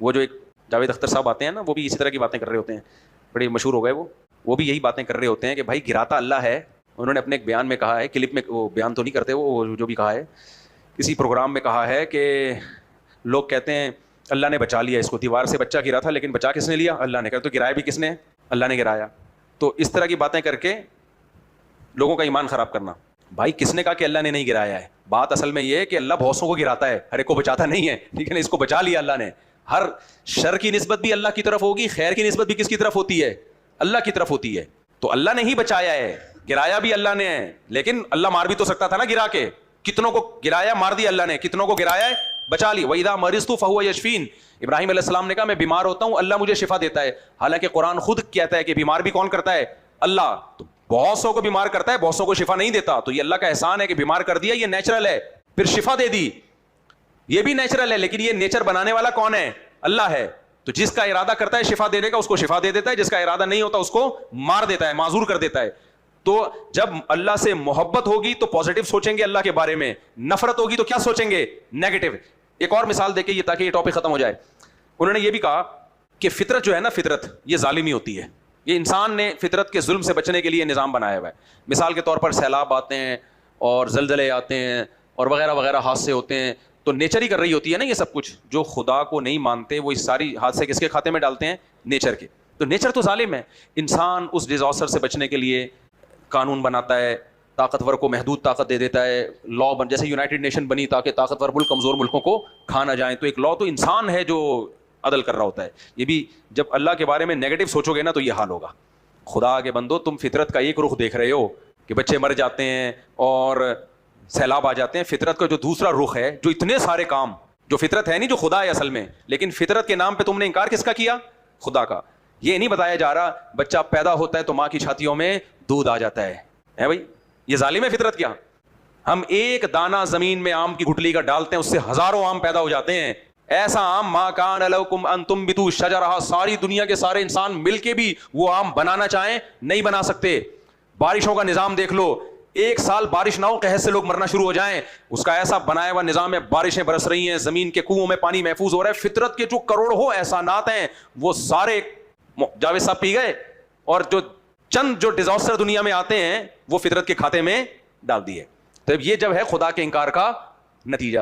وہ جو ایک جاوید اختر صاحب آتے ہیں نا، وہ بھی اسی طرح کی باتیں کر رہے ہوتے ہیں، بڑے مشہور ہو گئے وہ بھی یہی باتیں کر رہے ہوتے ہیں کہ بھائی گراتا اللہ ہے. انہوں نے اپنے ایک بیان میں کہا ہے، کلپ میں، وہ بیان تو نہیں کرتے، وہ جو بھی کہا ہے کسی پروگرام میں کہا ہے کہ لوگ کہتے ہیں اللہ نے بچا لیا اس کو، دیوار سے بچہ گرا تھا لیکن بچا کس نے لیا؟ اللہ نے. کہا تو گرایا بھی کس نے؟ اللہ نے گرایا. تو اس طرح کی باتیں کر کے لوگوں کا ایمان خراب کرنا. بھائی کس نے کہا کہ اللہ نے نہیں گرایا ہے؟ بات اصل میں یہ ہے کہ اللہ بہت سو کو گراتا ہے، ہر ایک کو بچاتا نہیں ہے، ٹھیک ہے نا. اس کو بچا لیا اللہ نے. ہر شر کی نسبت بھی اللہ کی طرف ہوگی، خیر کی نسبت بھی کس کی طرف ہوتی ہے؟ اللہ کی طرف ہوتی ہے. تو اللہ نے ہی بچایا ہے، گرایا بھی اللہ نے ہے. لیکن اللہ مار بھی تو سکتا تھا نا گرا کے. کتنوں کو گرایا، مار دیا اللہ نے، کتنوں کو گرایا ہے، بچا لی. وَإِذَا مَرِضْتُ فَهُوَ يَشْفِينِ. ابراہیم علیہ السلام نے کہا میں بیمار ہوتا ہوں اللہ مجھے شفا دیتا ہے. حالانکہ قرآن خود کہتا ہے کہ بیمار بھی کون کرتا ہے؟ اللہ. تو بہت سو کو بیمار کرتا ہے، بہت سو کو شفا نہیں دیتا. تو یہ اللہ کا احسان ہے کہ بیمار کر دیا، یہ نیچرل ہے. پھر شفا دے دی، یہ بھی نیچرل ہے. لیکن یہ نیچر بنانے والا کون ہے؟ اللہ ہے. تو جس کا ارادہ کرتا ہے شفا دینے کا اس کو شفا دے دیتا ہے، جس کا ارادہ نہیں ہوتا اس کو مار دیتا ہے، معذور کر دیتا ہے. تو جب اللہ سے محبت ہوگی تو پازیٹیو سوچیں گے اللہ کے بارے میں، نفرت ہوگی تو کیا سوچیں گے؟ نیگیٹو. ایک اور مثال دے کے یہ تاکہ یہ ٹاپک ختم ہو جائے. انہوں نے یہ بھی کہا کہ فطرت جو ہے نا، فطرت یہ ظالمی ہوتی ہے. یہ انسان نے فطرت کے ظلم سے بچنے کے لیے نظام بنایا ہوا ہے. مثال کے طور پر سیلاب آتے ہیں اور زلزلے آتے ہیں اور وغیرہ وغیرہ حادثے ہوتے ہیں، تو نیچر ہی کر رہی ہوتی ہے نا یہ سب کچھ. جو خدا کو نہیں مانتے وہ اس ساری حادثے کس کے کھاتے میں ڈالتے ہیں؟ نیچر کے. تو نیچر تو ظالم ہے. انسان اس ڈیزاسٹر سے بچنے کے لیے قانون بناتا ہے، طاقتور کو محدود طاقت دے دیتا ہے. لا بن، جیسے یونائٹڈ نیشن بنی تاکہ طاقتور ملک کمزور ملکوں کو کھا نہ جائیں، تو ایک لا تو انسان ہے جو عدل کر رہا ہوتا ہے. یہ بھی جب اللہ کے بارے میں نیگیٹو سوچو گے نا تو یہ حال ہوگا. خدا کے بندو، تم فطرت کا ایک رخ دیکھ رہے ہو کہ بچے مر جاتے ہیں اور سیلاب آ جاتے ہیں. فطرت کا جو دوسرا رخ ہے، جو اتنے سارے کام، جو فطرت ہے نہیں، جو خدا ہے اصل میں، لیکن فطرت کے نام پہ تم نے انکار کس کا کیا؟ خدا کا. یہ نہیں بتایا جا رہا بچہ پیدا ہوتا ہے تو ماں کی چھاتیوں میں دودھ آ جاتا ہے. بھائی یہ ظالم ہے فطرت کیا؟ ہم ایک دانہ زمین میں آم کی گٹلی کا ڈالتے ہیں، اس سے ہزاروں آم پیدا ہو جاتے ہیں. ایسا آم ما کان لکم ان تنبتوا شجرھا، ساری دنیا کے سارے انسان مل کے بھی وہ آم بنانا چاہیں نہیں بنا سکتے. بارشوں کا نظام دیکھ لو، ایک سال بارش نہ ہو قحط سے لوگ مرنا شروع ہو جائیں. اس کا ایسا بنایا ہوا نظام ہے، بارشیں برس رہی ہیں، زمین کے کنووں میں پانی محفوظ ہو رہا ہے. فطرت کے جو کروڑوں احسانات ہیں وہ سارے جاوید صاحب پی گئے، اور جو چند جو ڈیزاسٹر دنیا میں آتے ہیں وہ فطرت کے کھاتے میں ڈال دیے. تو یہ جب ہے خدا کے انکار کا نتیجہ.